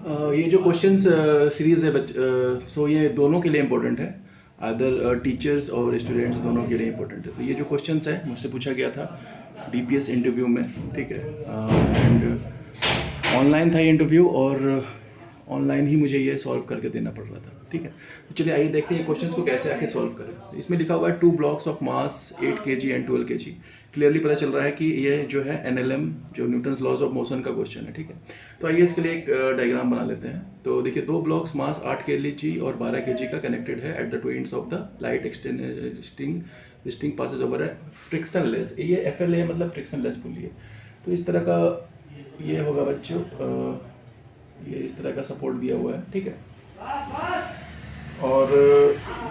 ये जो questions series है सो ये दोनों के लिए इम्पोर्टेंट है। अदर टीचर्स और स्टूडेंट्स दोनों के लिए इम्पोर्टेंट है। तो ये जो क्वेश्चंस है मुझसे पूछा गया था डीपीएस इंटरव्यू में, ठीक है। एंड ऑनलाइन था ये इंटरव्यू और ऑनलाइन ही मुझे ये सॉल्व करके देना पड़ रहा था, ठीक है। तो चलिए आइए देखते हैं क्वेश्चंस को कैसे आखिर सॉल्व करें। इसमें लिखा हुआ है 2 blocks of mass 8 kg and 12 kg। Clearly पता चल रहा है कि ये जो है एनएलएम जो न्यूटन्स लॉज ऑफ मोशन का क्वेश्चन है, ठीक है। तो आइए इसके लिए एक डायग्राम बना लेते हैं। तो देखिए 2 ब्लॉक्स मास 8 kg और 12 kg का कनेक्टेड है at the two ends of the light एक्सटिंग पासेज ओवर है फ्रिक्शनलेस। ये एफएलए मतलब फ्रिक्शनलेस पुली है। तो इस तरह का ये होगा बच्चों, ये इस तरह का सपोर्ट दिया हुआ है, ठीक है। और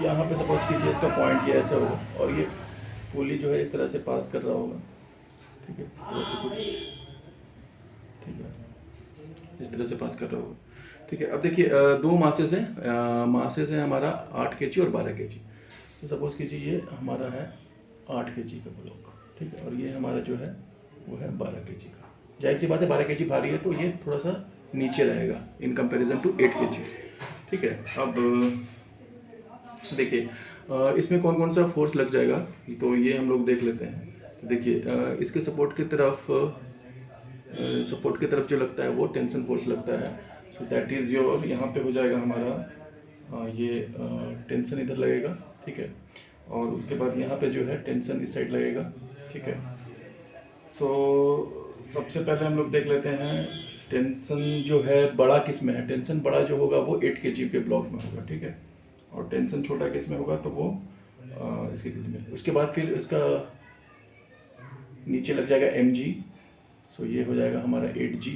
यहाँ पे सपोज कीजिए इसका पॉइंट ये ऐसा होगा और ये पुली जो है इस तरह से पास कर रहा होगा, ठीक है। इस तरह से कुछ, ठीक है, इस तरह से पास कर रहा होगा, ठीक है। अब देखिए दो मासेस हैं हमारा 8 kg और 12 kg। तो सपोज कीजिए ये हमारा है 8 kg का ब्लॉक, ठीक है, और ये हमारा जो है वो है 12 kg का। जाहिर सी बात है 12 kg भारी है तो ये थोड़ा सा नीचे रहेगा इन कंपैरिजन टू 8 kg, ठीक है। अब देखिए इसमें कौन कौन सा फोर्स लग जाएगा तो ये हम लोग देख लेते हैं। तो देखिए इसके सपोर्ट की तरफ जो लगता है वो टेंशन फोर्स लगता है। सो दैट इज़ योर, यहाँ पे हो जाएगा हमारा ये टेंशन इधर लगेगा, ठीक है। और उसके बाद यहाँ पे जो है टेंशन इस साइड लगेगा, ठीक है। सो सबसे पहले हम लोग देख लेते हैं टेंशन जो है बड़ा किस में है। टेंशन बड़ा जो होगा वो 8 kg के ब्लॉक में होगा, ठीक है। और टेंशन छोटा किस में होगा तो वो इसके में। उसके बाद फिर इसका नीचे लग जाएगा mg। सो ये हो जाएगा हमारा 8g,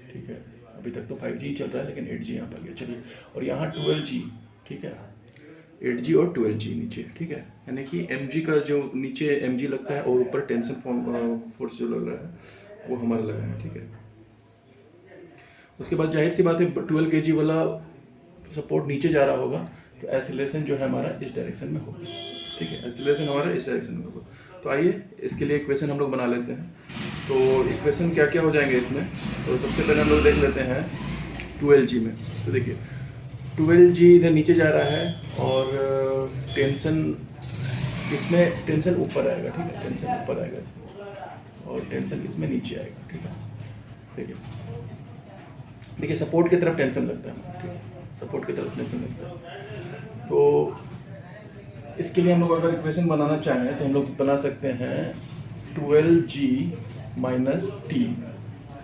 ठीक है। अभी तक तो 5g चल रहा है लेकिन 8g यहाँ पर गया, चलिए। और यहाँ 12g, ठीक है। 8g और 12g नीचे, ठीक है। यानी कि mg का जो नीचे mg लगता है और ऊपर टेंशन फोर्स जो लग रहा है वो हमारा लगा है, ठीक है। उसके बाद जाहिर सी बात है 12 kg वाला सपोर्ट नीचे जा रहा होगा तो एक्सीलरेशन जो है हमारा इस डायरेक्शन में होगा, ठीक है। एक्सीलरेशन हमारा इस डायरेक्शन में होगा। तो आइए इसके लिए इक्वेशन हम लोग बना लेते हैं। तो इक्वेशन क्या क्या हो जाएंगे इसमें, तो सबसे पहले हम लोग देख लेते हैं 12g में। तो देखिए 12g इधर नीचे जा रहा है और टेंशन इसमें टेंशन ऊपर आएगा, ठीक है। टेंशन ऊपर आएगा इसमें और टेंशन इसमें नीचे आएगा, ठीक है। देखिए सपोर्ट की तरफ टेंशन लगता है, ठीक है। सपोर्ट की तरफ टेंशन लगता है। तो इसके लिए हम लोग अगर इक्वेशन बनाना चाहें तो हम लोग बना सकते हैं 12g minus T.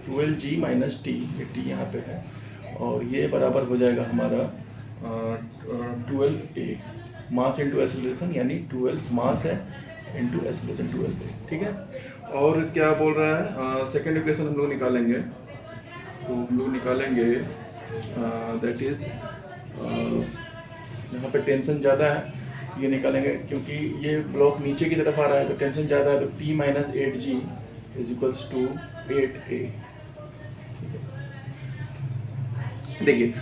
12g minus T, ये टी यहाँ पे है और ये बराबर हो जाएगा हमारा 12a मास इंटू एक्सेलरेशन, यानी 12 मास है इंटू एक्सेलरेशन 12a, ठीक है। और क्या बोल रहा है सेकेंड इक्वेशन हम लोग निकालेंगे। तो हम लोग निकालेंगे दैट इज़ यहाँ पे टेंशन ज़्यादा है, ये निकालेंगे क्योंकि ये ब्लॉक नीचे की तरफ आ रहा है तो टेंशन ज़्यादा है। तो T minus 8g is equals to 8a। देखिए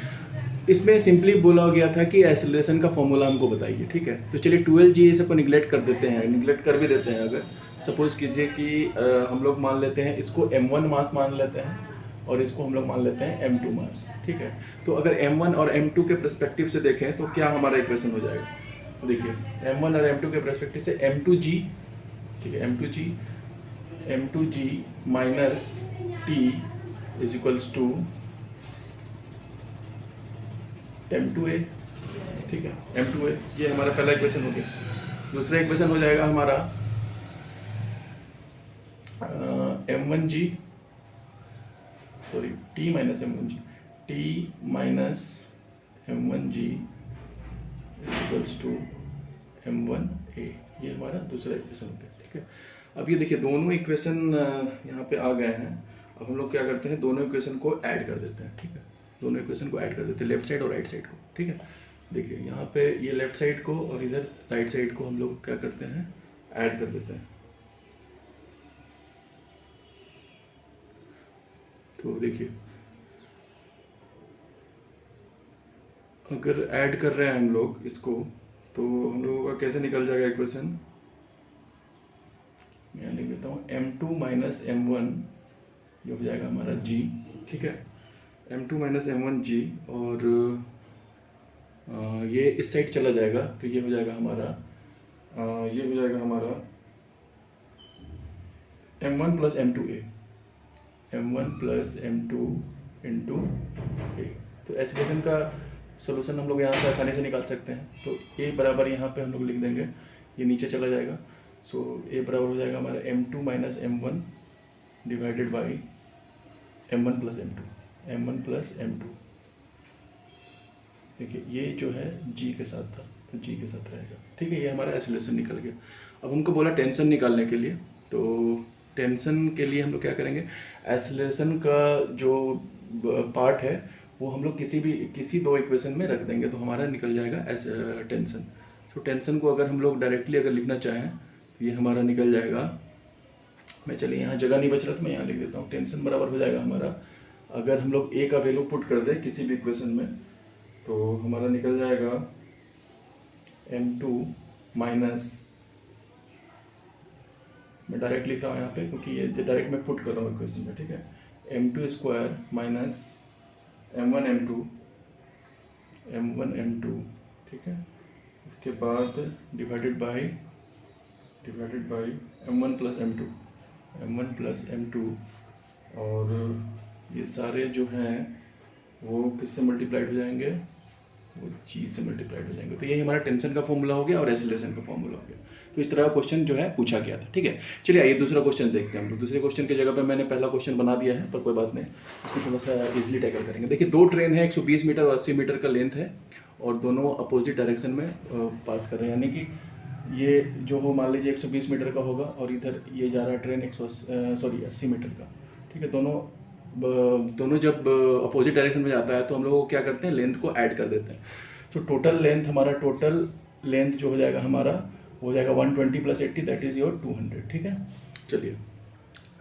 इसमें सिंपली बोला गया था कि एक्सेलरेशन का फॉर्मूला हमको बताइए, ठीक है। तो चलिए 12g ये सबको निगलेक्ट कर देते हैं, निगलेक्ट कर भी देते हैं। अगर सपोज कीजिए कि हम लोग मान लेते हैं इसको m1 मास मान लेते हैं और इसको हम लोग मान लेते हैं m2 मास, ठीक है। तो अगर m1 और m2 के पर्सपेक्टिव से देखें तो क्या हमारा इक्वेशन हो जाएगा। तो देखिए m1 और m2 के पर्सपेक्टिव से m2g, ठीक है, m2g minus t is equals to m2a, ठीक है। m2a ये हमारा पहला इक्वेशन हो गया। दूसरा इक्वेशन हो जाएगा हमारा m1g, sorry t minus m1g, t minus m1g equals to m1a। ये हमारा दूसरा इक्वेशन हो गया, ठीक है। अब ये देखिए दोनों इक्वेशन यहाँ पे आ गए हैं। अब हम लोग क्या करते हैं दोनों इक्वेशन को ऐड कर देते हैं, ठीक है। दोनों इक्वेशन को ऐड कर देते हैं, लेफ्ट साइड और राइट साइड को, ठीक है। देखिए यहाँ पे ये लेफ्ट साइड को और इधर राइट साइड को हम लोग क्या करते हैं ऐड कर देते हैं। तो देखिए अगर ऐड कर रहे हैं हम लोग इसको तो हम लोगों का कैसे निकल जाएगा इक्वेशन, मैं लिख देता हूँ m2 माइनस m1 ये हो जाएगा हमारा g, ठीक है। m2 माइनस m1g, और ये इस साइड चला जाएगा तो ये हो जाएगा हमारा m1 plus m2a, m1 plus m2 into a। तो एक्सप्रेशन का सोल्यूशन हम लोग यहाँ से आसानी से निकाल सकते हैं। तो a बराबर यहाँ पे हम लोग लिख देंगे, ये नीचे चला जाएगा। सो a बराबर हो जाएगा हमारा m2 minus m1 divided by m1 plus m2। देखिए ये जो है g के साथ था तो g के साथ रहेगा, ठीक है। ये हमारा एक्सेलरेशन निकल गया। अब हमको बोला टेंशन निकालने के लिए, तो टेंशन के लिए हम लोग क्या करेंगे, एक्सेलरेशन का जो पार्ट है वो हम लोग किसी दो इक्वेशन में रख देंगे तो हमारा निकल जाएगा टेंशन। सो टेंशन को अगर हम लोग डायरेक्टली अगर लिखना चाहें तो ये हमारा निकल जाएगा, मैं चलिए यहाँ जगह नहीं बच रहा तो मैं यहाँ लिख देता हूँ। टेंशन बराबर हो जाएगा हमारा, अगर हम लोग a का वैल्यू पुट कर दें किसी भी इक्वेशन में तो हमारा निकल जाएगा m2 माइनस, मैं डायरेक्ट लिख रहा हूँ यहाँ पे क्योंकि ये डायरेक्ट मैं पुट कर रहा हूँ इक्वेशन में, ठीक है। m2 square minus m1 m2, ठीक है। इसके बाद divided by m1 plus m2, और ये सारे जो हैं वो किससे मल्टीप्लाइड हो जाएंगे, वो g से मल्टीप्लाइड हो जाएंगे। तो ये हमारा टेंशन का फॉर्मूला हो गया और एक्सेलरेशन का फॉर्मूला हो गया। तो इस तरह का क्वेश्चन जो है पूछा गया था, ठीक है। चलिए आइए दूसरा क्वेश्चन देखते हैं हम लोग। दूसरे क्वेश्चन की जगह पे मैंने पहला क्वेश्चन बना दिया है, पर कोई बात नहीं, उसको थोड़ा सा इजीली टैकल करेंगे। देखिए दो ट्रेन है, 120 मीटर और 80 मीटर का लेंथ है और दोनों अपोजिट डायरेक्शन में पास कर रहे हैं, यानी कि ये जो हो मान लीजिए 120 मीटर का होगा और इधर ये जा रहा है ट्रेन 80 मीटर का, ठीक है। दोनों जब अपोजिट डायरेक्शन में जाता है तो हम लोग क्या करते हैं, लेंथ को ऐड कर देते हैं। तो टोटल लेंथ जो हो जाएगा हमारा वो हो जाएगा 120 प्लस 80 दैट इज योर 200, ठीक है। चलिए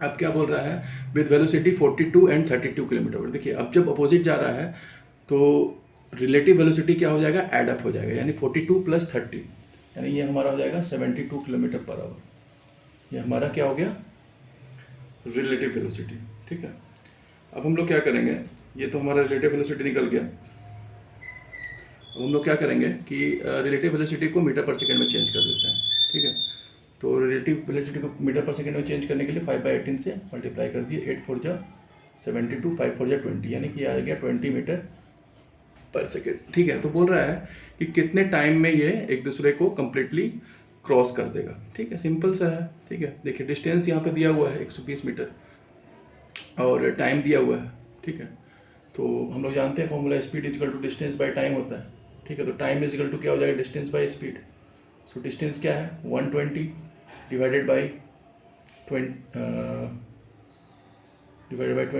अब क्या बोल रहा है, विद वेलोसिटी 42 एंड 32 किलोमीटर। देखिए अब जब अपोजिट जा रहा है तो रिलेटिव वेलोसिटी क्या हो जाएगा, एड अप हो जाएगा, यानी 42 प्लस 30, यानी ये हमारा हो जाएगा 72 किलोमीटर पर आवर। ये हमारा क्या हो गया, रिलेटिव वेलोसिटी, ठीक है। अब हम लोग क्या करेंगे, ये तो हमारा रिलेटिव वेलोसिटी निकल गया। अब हम लोग क्या करेंगे कि रिलेटिव वेलोसिटी को मीटर पर सेकंड में चेंज कर देते हैं, ठीक है। तो रिलेटिव वेलोसिटी को मीटर पर सेकंड में चेंज करने के लिए 5/18 से मल्टीप्लाई कर दिए, 8 4 जा 72, 5 4 जा 20, यानी कि आ गया 20 मीटर पर सेकेंड, ठीक है। तो बोल रहा है कि कितने टाइम में ये एक दूसरे को कंप्लीटली क्रॉस कर देगा, ठीक है। सिंपल सा है, ठीक है। देखिए डिस्टेंस यहाँ पे दिया हुआ है 120 मीटर और टाइम दिया हुआ है, ठीक है। तो हम लोग जानते हैं formula speed is equal to distance by time होता है, ठीक है। तो टाइम इजिकल टू क्या हो जाएगा, distance by speed. So distance क्या है 120 डिवाइडेड बाई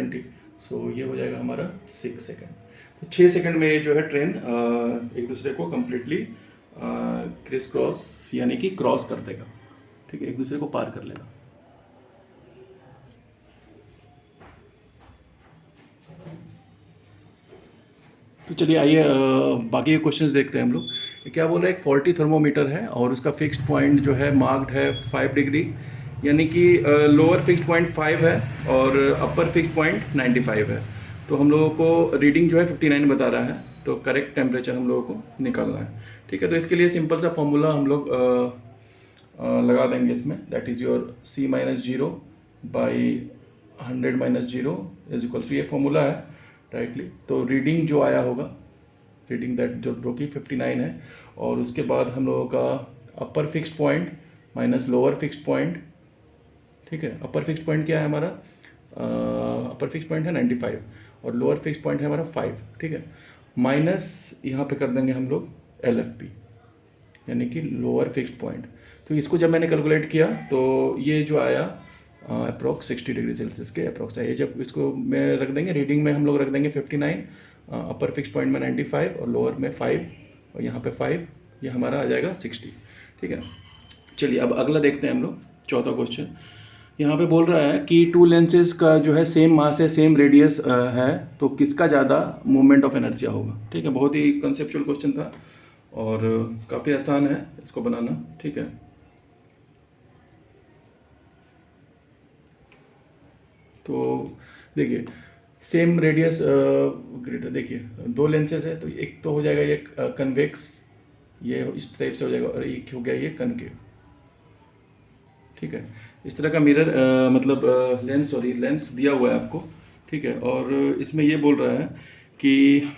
20, सो ये हो जाएगा हमारा 6 सेकेंड। तो 6 सेकेंड में ये जो है ट्रेन एक दूसरे को कम्प्लीटली क्रिस क्रॉस यानी कि क्रॉस कर देगा, ठीक है, एक दूसरे को पार कर लेगा। तो चलिए आइए बाकी के क्वेश्चंस देखते हैं हम लोग। ये क्या बोल रहा है, एक फॉल्टी थर्मोमीटर है और उसका फिक्स्ड पॉइंट जो है मार्क्ड है 5 डिग्री, यानी कि लोअर फिक्स्ड पॉइंट 5 है और अपर फिक्स्ड पॉइंट 95 है। तो हम लोगों को रीडिंग जो है 59 बता रहा है, तो करेक्ट टेम्परेचर हम लोगों को निकालना है, ठीक है। तो इसके लिए सिंपल सा फॉर्मूला हम लोग लगा देंगे इसमें, that is your C - 0 by 100 - 0 is equal to, ये फॉर्मूला है डायरेक्टली। तो रीडिंग जो आया होगा, रीडिंग दैट जो कि 59 है, और उसके बाद हम लोगों का upper fixed point minus lower fixed point, ठीक है। अपर फिक्स्ड पॉइंट क्या है हमारा, अपर फिक्स्ड पॉइंट है 95 और लोअर फिक्स्ड पॉइंट है हमारा 5, ठीक है। माइनस यहाँ पे कर देंगे हम लोग LFP यानी कि लोअर फिक्स्ड पॉइंट। तो इसको जब मैंने कैलकुलेट किया तो ये जो आया अप्रॉक्स 60 डिग्री सेल्सियस के अप्रॉक्स आइए। जब इसको में रख देंगे, रीडिंग में हम लोग रख देंगे 59, अपर फिक्स्ड पॉइंट में 95 और लोअर में 5 और यहाँ पे 5, ये हमारा आ जाएगा 60, ठीक है। चलिए अब अगला देखते हैं हम लोग, चौथा क्वेश्चन। यहाँ पे बोल रहा है कि टू लेंसेज का जो है सेम मास है, सेम रेडियस है, तो किसका ज़्यादा मोमेंट ऑफ इनर्शिया होगा, ठीक है। बहुत ही कंसेप्चुअल क्वेश्चन था और काफ़ी आसान है इसको बनाना, ठीक है। तो देखिए सेम रेडियस ग्रेटर, देखिए दो लेंसेज है तो एक तो हो जाएगा ये कन्वेक्स, ये इस टाइप से हो जाएगा, और एक हो गया ये कनकेव, ठीक है। इस तरह का मिरर मतलब लेंस दिया हुआ है आपको, ठीक है। और इसमें ये बोल रहा है कि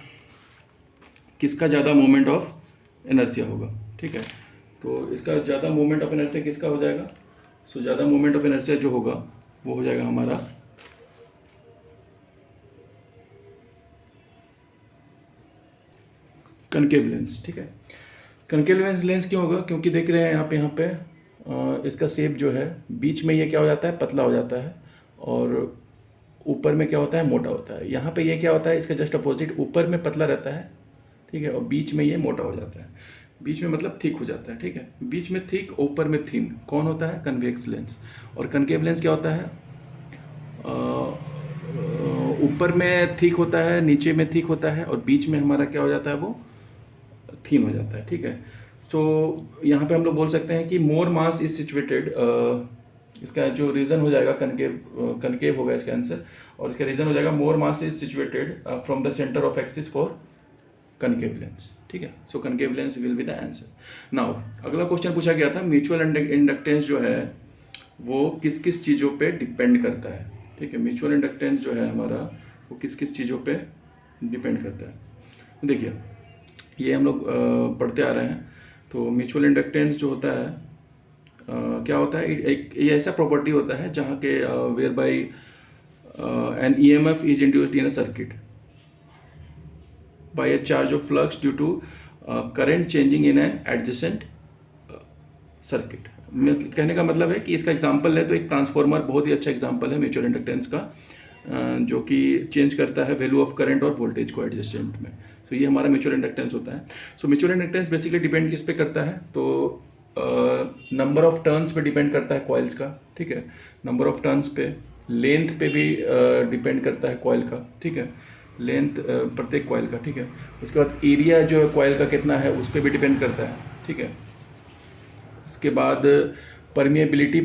किसका ज़्यादा मोमेंट ऑफ इनर्शिया होगा, ठीक है। तो इसका ज़्यादा मोमेंट ऑफ इनर्शिया किसका हो जाएगा? सो ज़्यादा मोमेंट ऑफ इनर्शिया जो होगा वो हो जाएगा हमारा कनकेव लेंस, ठीक है। कनकेव लेंस क्यों होगा? क्योंकि देख रहे हैं यहाँ पे इसका शेप जो है बीच में ये क्या हो जाता है, पतला हो जाता है, और ऊपर में क्या होता है, मोटा होता है। यहाँ पे ये क्या होता है, इसका जस्ट अपोजिट, ऊपर में पतला रहता है, ठीक है, और बीच में ये मोटा हो जाता है। बीच में मतलब थिक हो जाता है, ठीक है। बीच में थिक, ऊपर में थिन, कौन होता है? Convex lens. और कनकेव लेंस क्या होता है? ऊपर में थिक होता है, नीचे में थिक होता है, और बीच में हमारा क्या हो जाता है, वो थिन हो जाता है, ठीक है। सो यहाँ पे हम लोग बोल सकते हैं कि मोर मास इज सिचुएटेड, इसका जो रीज़न हो जाएगा कनकेव होगा इसका आंसर, और इसका रीज़न हो जाएगा more mass is situated from the centre of axis for concave lens, ठीक है। So concave lens will be the answer. Now अगला क्वेश्चन पूछा गया था, म्यूचुअल इंडक्टेंस जो है वो किस किस चीज़ों पे डिपेंड करता है, ठीक है। म्यूचुअल इंडक्टेंस जो है हमारा वो किस किस चीज़ों पे डिपेंड करता है। देखिए ये हम लोग पढ़ते आ रहे हैं। तो म्यूचुअल इंडक्टेंस जो होता है क्या होता है, एक ये ऐसा प्रॉपर्टी होता है जहाँ के whereby an EMF is induced in a circuit by a charge of flux due to current changing in an adjacent circuit। कहने का मतलब है कि इसका एग्जांपल है तो एक ट्रांसफार्मर बहुत ही अच्छा एग्जांपल है म्यूचुअल इंडक्टेंस का, जो कि चेंज करता है वैल्यू ऑफ करंट और वोल्टेज को एडजेसेंट में। सो ये हमारा म्यूचुअल इंडक्टेंस होता है। So mutual inductance basically depend किस पे करता है, तो नंबर ऑफ टर्न्स पे डिपेंड करता है कॉइल्स का, ठीक है। नंबर ऑफ टर्न्स पे, लेंथ पे भी डिपेंड करता है कॉइल का, ठीक है, लेंथ प्रत्येक कॉइल का, ठीक है। उसके बाद एरिया जो है कॉइल का कितना है उस पर भी डिपेंड करता है, ठीक है। इसके बाद परमिएबिलिटी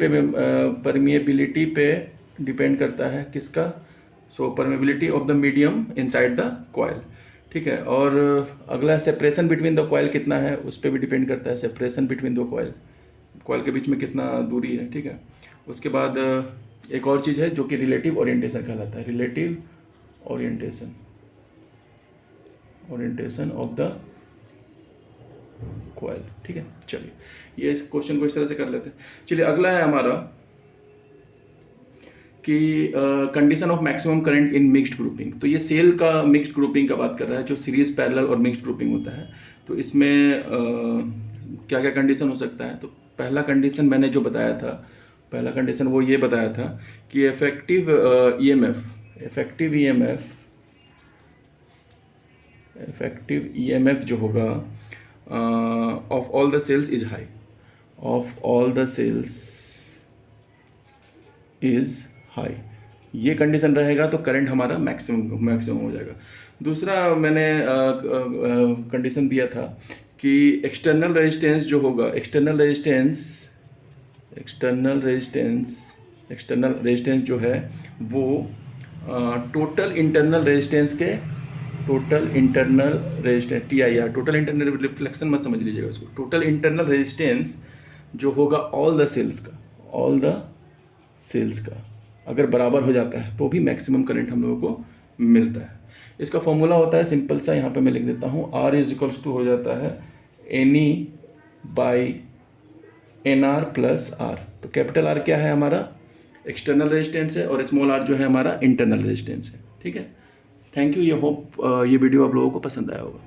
पे डिपेंड करता है किसका? So permeability of the medium inside the coil, ठीक है। और अगला सेपरेशन बिटवीन द कॉइल कितना है उस पर भी डिपेंड करता है, सेपरेशन बिटवीन दो कॉइल के बीच में कितना दूरी है, ठीक है। उसके बाद एक और चीज़ है जो कि रिलेटिव ओरिएंटेशन कहलाता है, relative orientation of the coil, ठीक है। चलिए ये इस क्वेश्चन को इस तरह से कर लेते हैं। चलिए अगला है हमारा कि condition of maximum current in mixed grouping. तो ये सेल का मिक्स्ड ग्रुपिंग का बात कर रहा है, जो सीरीज पैरेलल और मिक्स्ड ग्रुपिंग होता है। तो इसमें क्या क्या कंडीशन हो सकता है? तो पहला कंडीशन मैंने जो बताया था, पहला कंडीशन वो ये बताया था कि इफेक्टिव EMF जो होगा of all the cells is high, ये कंडीशन रहेगा तो करंट हमारा मैक्सिमम हो जाएगा। दूसरा मैंने कंडीशन दिया था कि एक्सटर्नल रेजिस्टेंस जो होगा, एक्सटर्नल रेजिस्टेंस जो है वो total internal resistance TIR, total internal reflection मत समझ लीजिएगा उसको। टोटल इंटरनल रेजिस्टेंस जो होगा ऑल द सेल्स का अगर बराबर हो जाता है तो भी मैक्सिमम करंट हम लोगों को मिलता है। इसका फॉर्मूला होता है सिंपल सा, यहाँ पे मैं लिख देता हूँ, R = हो जाता है NE/NR + R। तो कैपिटल R क्या है हमारा? एक्सटर्नल रेजिस्टेंस है, और स्मॉल r जो है हमारा इंटरनल रेजिस्टेंस है, ठीक है। Thank you. ये होप ये वीडियो आप लोगों को पसंद आया होगा।